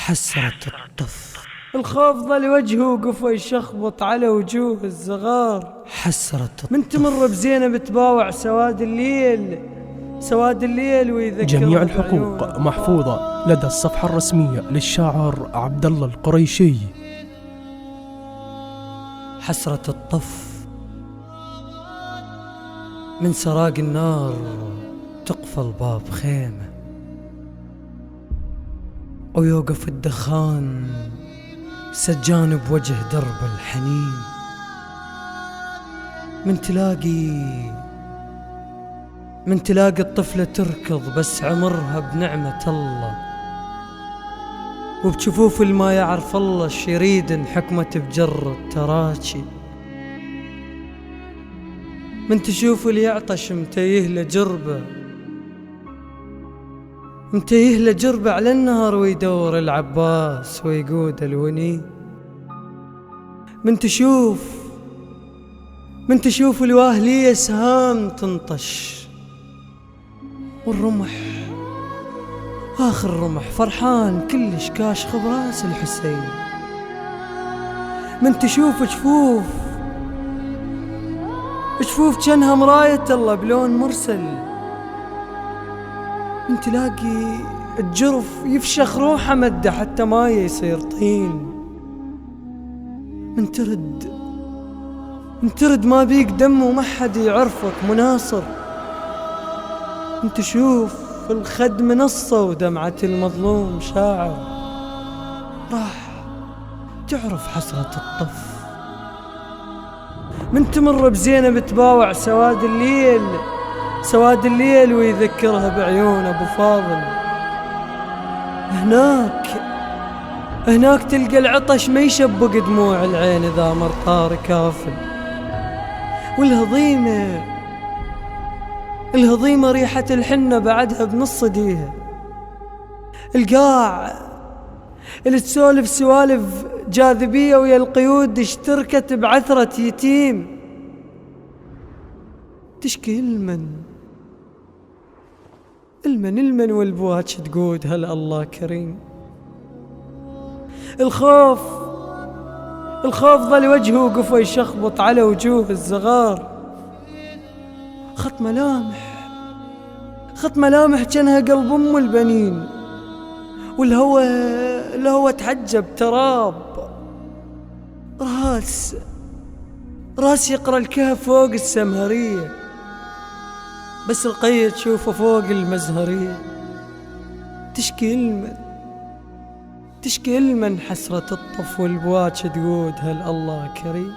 حسرة الطف. الخوف ظل وجهه وقفه يشخبط على وجوه الصغار. حسرة الطف. من تمر بزينب تباوع سواد الليل ويذكر جميع الحقوق محفوظة لدى الصفحة الرسمية للشاعر عبد الله القريشي. حسرة الطف. من سراق النار تقفل باب خيمة ويوقف الدخان سجان بوجه درب الحنين. من تلاقي الطفلة تركض بس عمرها بنعمة الله، وبجفوف الما يعرف الله الشريد حكمة بجر التراشي. من تشوف اللي يعطش متيه له جربة على النهر ويدور العباس ويقود الوني. من تشوف الواهلية سهام تنطش والرمح آخر رمح فرحان كلش كاشخ براس الحسين. من تشوف جفوف جنها مراية الله بلون مرسل. من تلاقي الجرف يفشخ روحه مده حتى ما يصير طين. من ترد ما بيك دم وما حد يعرفك مناصر. من تشوف الخد منصة ودمعة المظلوم شاعر. راح تعرف حسرة الطف. من تمر بزينب تباوع سواد الليل ويذكرها بعيون أبو فاضل. هناك تلقى العطش ما يشبق دموع العين إذا مر طار كافل. والهضيمة ريحة الحنة بعدها بنص ديها. القاع اللي تسولف سوالف جاذبية ويا القيود اشتركت بعثرة يتيم. تشكي المن والبواتش تقود هل الله كريم. الخوف ظل وجهه وقفه يشخبط على وجوه الصغار. خط ملامح جنها قلب ام البنين. والهوى تحجب تراب. راس يقرأ الكهف فوق السمهرية بس القية تشوفه فوق المزهرية. تشكي المن حسرة الطف والبواتش تقود هل الله كريم.